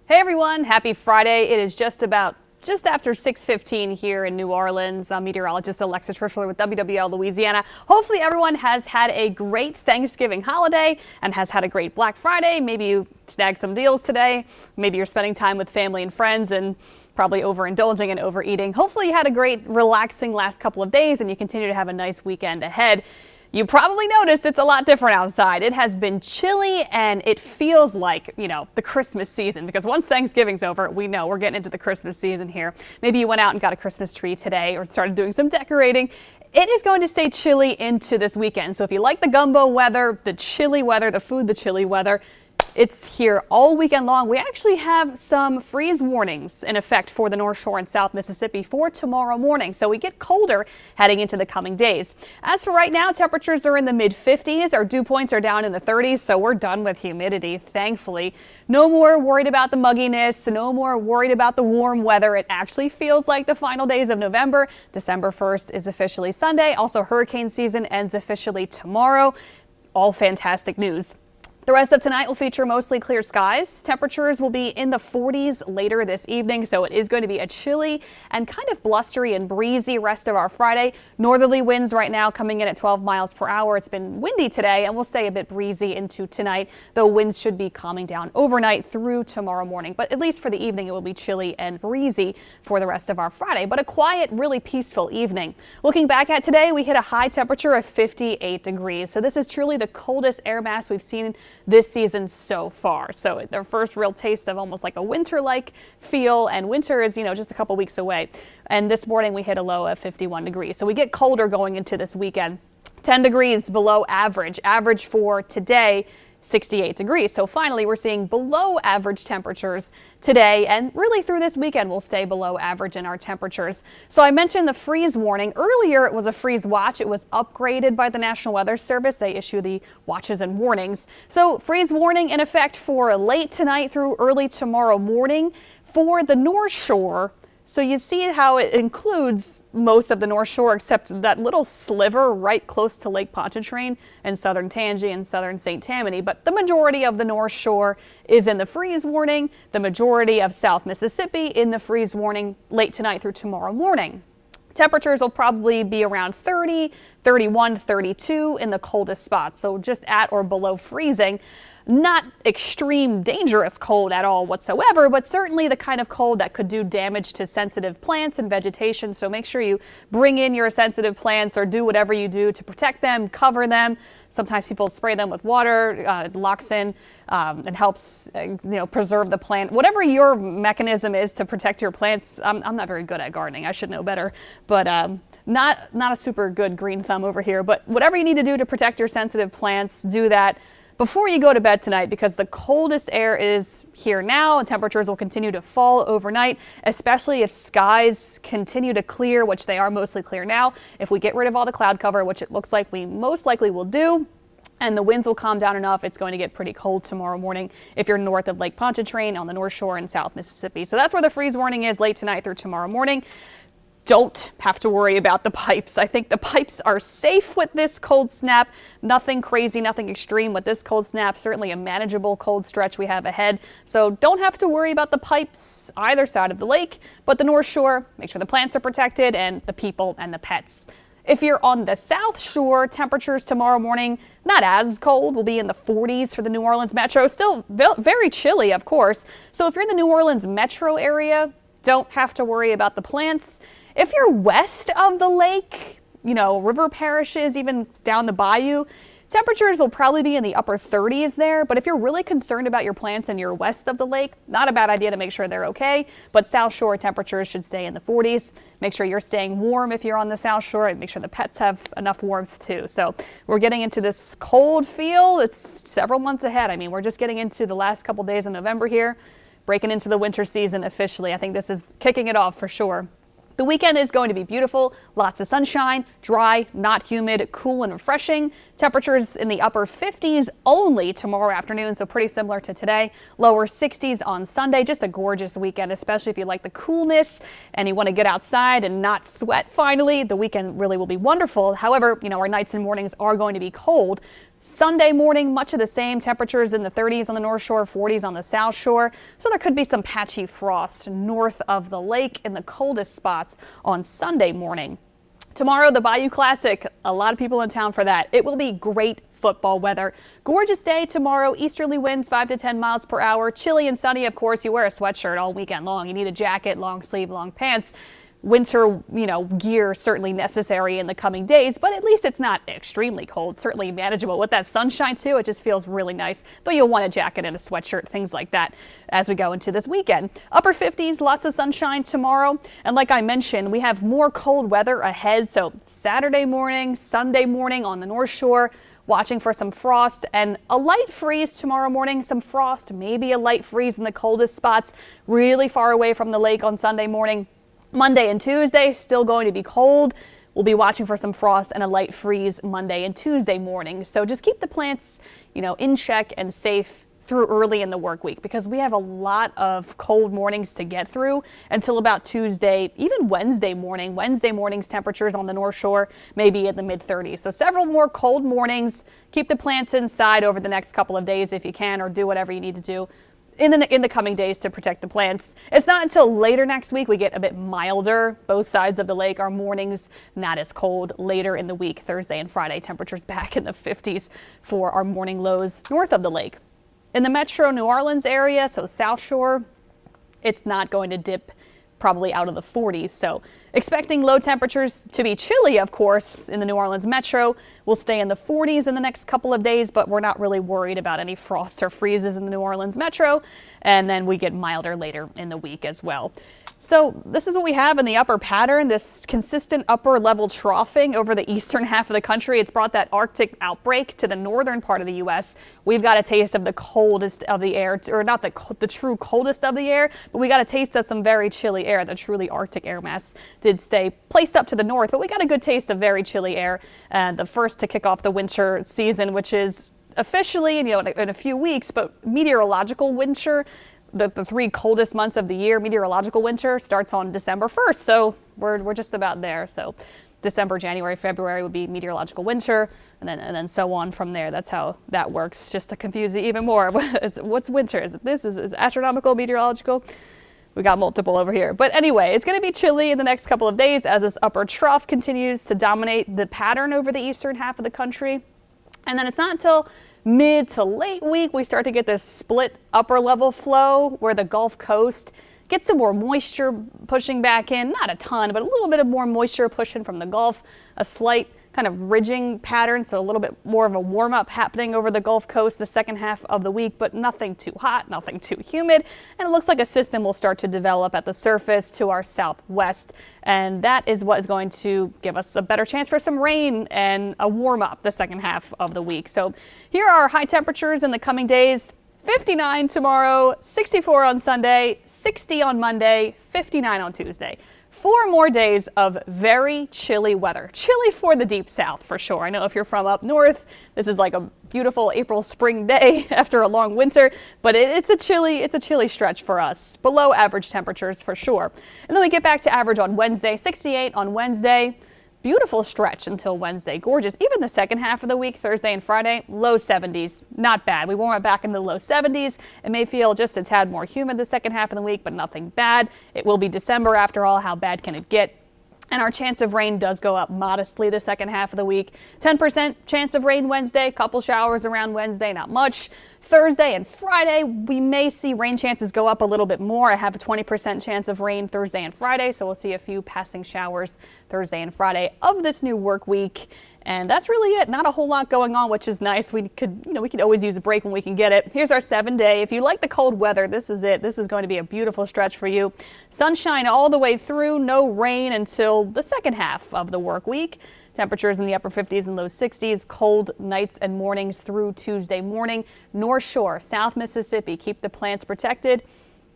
Hey everyone, happy Friday. It is just after 6:15 here in New Orleans. I'm meteorologist Alexa Trischler with WWL Louisiana. Hopefully everyone has had a great Thanksgiving holiday and has had a great Black Friday. Maybe you snagged some deals today. Maybe you're spending time with family and friends and probably overindulging and overeating. Hopefully you had a great relaxing last couple of days and you continue to have a nice weekend ahead. You probably noticed it's a lot different outside. It has been chilly and it feels like, the Christmas season, because once Thanksgiving's over, we know we're getting into the Christmas season here. Maybe you went out and got a Christmas tree today or started doing some decorating. It is going to stay chilly into this weekend. So if you like the gumbo weather, the chilly weather, the food, the chilly weather, it's here all weekend long. We actually have some freeze warnings in effect for the North Shore and South Mississippi for tomorrow morning. So we get colder heading into the coming days. As for right now, temperatures are in the mid-50s. Our dew points are down in the 30s, so we're done with humidity, thankfully. No more worried about the mugginess, no more worried about the warm weather. It actually feels like the final days of November. December 1st is officially Sunday. Also, hurricane season ends officially tomorrow. All fantastic news. The rest of tonight will feature mostly clear skies. Temperatures will be in the 40s later this evening, so it is going to be a chilly and kind of blustery and breezy rest of our Friday. Northerly winds right now coming in at 12 miles per hour. It's been windy today and will stay a bit breezy into tonight, though winds should be calming down overnight through tomorrow morning. But at least for the evening, it will be chilly and breezy for the rest of our Friday, but a quiet, really peaceful evening. Looking back at today, we hit a high temperature of 58 degrees. So this is truly the coldest air mass we've seen this season so far. So their first real taste of almost like a winter-like feel, and winter is, just a couple weeks away. And this morning we hit a low of 51 degrees. So we get colder going into this weekend. 10 degrees below average. Average for today, 68 degrees. So finally, we're seeing below average temperatures today, and really through this weekend, we'll stay below average in our temperatures. So I mentioned the freeze warning. Earlier, it was a freeze watch. It was upgraded by the National Weather Service. They issue the watches and warnings. So freeze warning in effect for late tonight through early tomorrow morning for the North Shore. So you see how it includes most of the North Shore except that little sliver right close to Lake Pontchartrain and southern Tangi and southern St. Tammany. But the majority of the North Shore is in the freeze warning. The majority of South Mississippi in the freeze warning late tonight through tomorrow morning. Temperatures will probably be around 30, 31, 32 in the coldest spots. So just at or below freezing. Not extreme dangerous cold at all whatsoever, but certainly the kind of cold that could do damage to sensitive plants and vegetation. So make sure you bring in your sensitive plants or do whatever you do to protect them, cover them. Sometimes people spray them with water, it locks in and helps preserve the plant. Whatever your mechanism is to protect your plants. I'm not very good at gardening. I should know better, but not a super good green thumb over here. But whatever you need to do to protect your sensitive plants, do that before you go to bed tonight, because the coldest air is here now and temperatures will continue to fall overnight, especially if skies continue to clear, which they are mostly clear now. If we get rid of all the cloud cover, which it looks like we most likely will do, and the winds will calm down enough, it's going to get pretty cold tomorrow morning if you're north of Lake Pontchartrain on the North Shore in South Mississippi. So that's where the freeze warning is late tonight through tomorrow morning. Don't have to worry about the pipes. I think the pipes are safe with this cold snap. Nothing crazy, nothing extreme with this cold snap. Certainly a manageable cold stretch we have ahead. So don't have to worry about the pipes either side of the lake, but the North Shore, make sure the plants are protected and the people and the pets. If you're on the South Shore, temperatures tomorrow morning, not as cold, will be in the 40s for the New Orleans metro. Still very chilly, of course. So if you're in the New Orleans metro area, don't have to worry about the plants. If you're west of the lake, river parishes, even down the bayou, temperatures will probably be in the upper 30s there. But if you're really concerned about your plants and you're west of the lake, not a bad idea to make sure they're okay. But South Shore temperatures should stay in the 40s. Make sure you're staying warm if you're on the South Shore, and make sure the pets have enough warmth too. So we're getting into this cold feel. It's several months ahead. I mean, we're just getting into the last couple days of November here, breaking into the winter season officially. I think this is kicking it off for sure. The weekend is going to be beautiful, lots of sunshine, dry, not humid, cool and refreshing. Temperatures in the upper 50s only tomorrow afternoon, so pretty similar to today. Lower 60s on Sunday, just a gorgeous weekend, especially if you like the coolness and you want to get outside and not sweat finally. The weekend really will be wonderful. However, our nights and mornings are going to be cold. Sunday morning, much of the same. Temperatures in the 30s on the North Shore, 40s on the South Shore. So there could be some patchy frost north of the lake in the coldest spots on Sunday morning. Tomorrow, the Bayou Classic, a lot of people in town for that. It will be great football weather. Gorgeous day tomorrow. Easterly winds 5 to 10 miles per hour. Chilly and sunny, of course. You wear a sweatshirt all weekend long. You need a jacket, long sleeve, long pants. Winter, gear certainly necessary in the coming days, but at least it's not extremely cold. Certainly manageable with that sunshine too. It just feels really nice, though you'll want a jacket and a sweatshirt, things like that as we go into this weekend. Upper 50s, lots of sunshine tomorrow. And like I mentioned, we have more cold weather ahead. So Saturday morning, Sunday morning on the North Shore, watching for some frost and a light freeze tomorrow morning. Some frost, maybe a light freeze in the coldest spots, really far away from the lake on Sunday morning. Monday and Tuesday, still going to be cold. We'll be watching for some frost and a light freeze Monday and Tuesday morning. So just keep the plants, in check and safe through early in the work week, because we have a lot of cold mornings to get through until about Tuesday, even Wednesday morning. Wednesday morning's temperatures on the North Shore may be in the mid-30s. So several more cold mornings. Keep the plants inside over the next couple of days if you can, or do whatever you need to do in the coming days to protect the plants. It's not until later next week we get a bit milder. Both sides of the lake, our mornings not as cold. Later in the week, Thursday and Friday, temperatures back in the 50s for our morning lows north of the lake. In the metro New Orleans area, so South Shore, it's not going to dip probably out of the 40s. So expecting low temperatures to be chilly, of course, in the New Orleans metro. We'll stay in the 40s in the next couple of days, but we're not really worried about any frost or freezes in the New Orleans metro. And then we get milder later in the week as well. So this is what we have in the upper pattern, this consistent upper level troughing over the eastern half of the country. It's brought that Arctic outbreak to the northern part of the U.S. We've got a taste of the coldest of the air, or not the true coldest of the air, but we got a taste of some very chilly air. The truly Arctic air mass did stay placed up to the north, but we got a good taste of very chilly air. The first to kick off the winter season, which is officially, in a few weeks, but meteorological winter. The 3 coldest months of the year, meteorological winter, starts on December 1st. So we're just about there. So December, January, February would be meteorological winter, and then so on from there. That's how that works. Just to confuse you even more, what's winter? Is it this? Is it astronomical, meteorological? We got multiple over here. But anyway, it's going to be chilly in the next couple of days as this upper trough continues to dominate the pattern over the eastern half of the country. And then it's not until mid to late week we start to get this split upper level flow where the Gulf Coast gets some more moisture pushing back in. Not a ton, but a little bit of more moisture pushing from the Gulf. A slight kind of ridging pattern, so a little bit more of a warm up happening over the Gulf Coast the second half of the week, but nothing too hot, nothing too humid. And it looks like a system will start to develop at the surface to our southwest. And that is what is going to give us a better chance for some rain and a warm up the second half of the week. So here are our high temperatures in the coming days. 59 tomorrow, 64 on Sunday, 60 on Monday, 59 on Tuesday. 4 more days of very chilly weather. Chilly for the deep south for sure. I know if you're from up north, this is like a beautiful April spring day after a long winter, but it's a chilly stretch for us. Below average temperatures for sure. And then we get back to average on Wednesday, 68 on Wednesday. Beautiful stretch until Wednesday. Gorgeous. Even the second half of the week, Thursday and Friday, low 70s. Not bad. We warm it back into the low 70s. It may feel just a tad more humid the second half of the week, but nothing bad. It will be December after all. How bad can it get? And our chance of rain does go up modestly the second half of the week. 10% chance of rain Wednesday, couple showers around Wednesday, not much. Thursday and Friday, we may see rain chances go up a little bit more. I have a 20% chance of rain Thursday and Friday, so we'll see a few passing showers Thursday and Friday of this new work week. And that's really it. Not a whole lot going on, which is nice. We could always use a break when we can get it. Here's our 7-day. If you like the cold weather, this is it. This is going to be a beautiful stretch for you. Sunshine all the way through, no rain until the second half of the work week. Temperatures in the upper 50s and low 60s. Cold nights and mornings through Tuesday morning. North Shore, South Mississippi, keep the plants protected.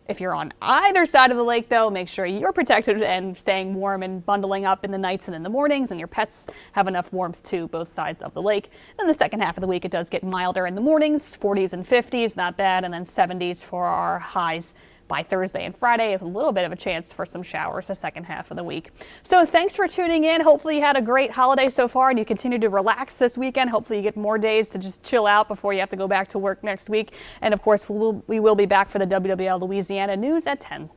If you're on either side of the lake, though, make sure you're protected and staying warm and bundling up in the nights and in the mornings, and your pets have enough warmth to both sides of the lake. Then the second half of the week, it does get milder in the mornings, 40s and 50s, not bad, and then 70s for our highs by Thursday and Friday, with a little bit of a chance for some showers the second half of the week. So thanks for tuning in. Hopefully you had a great holiday so far and you continue to relax this weekend. Hopefully you get more days to just chill out before you have to go back to work next week. And of course, we will be back for the WWL Louisiana news at 10.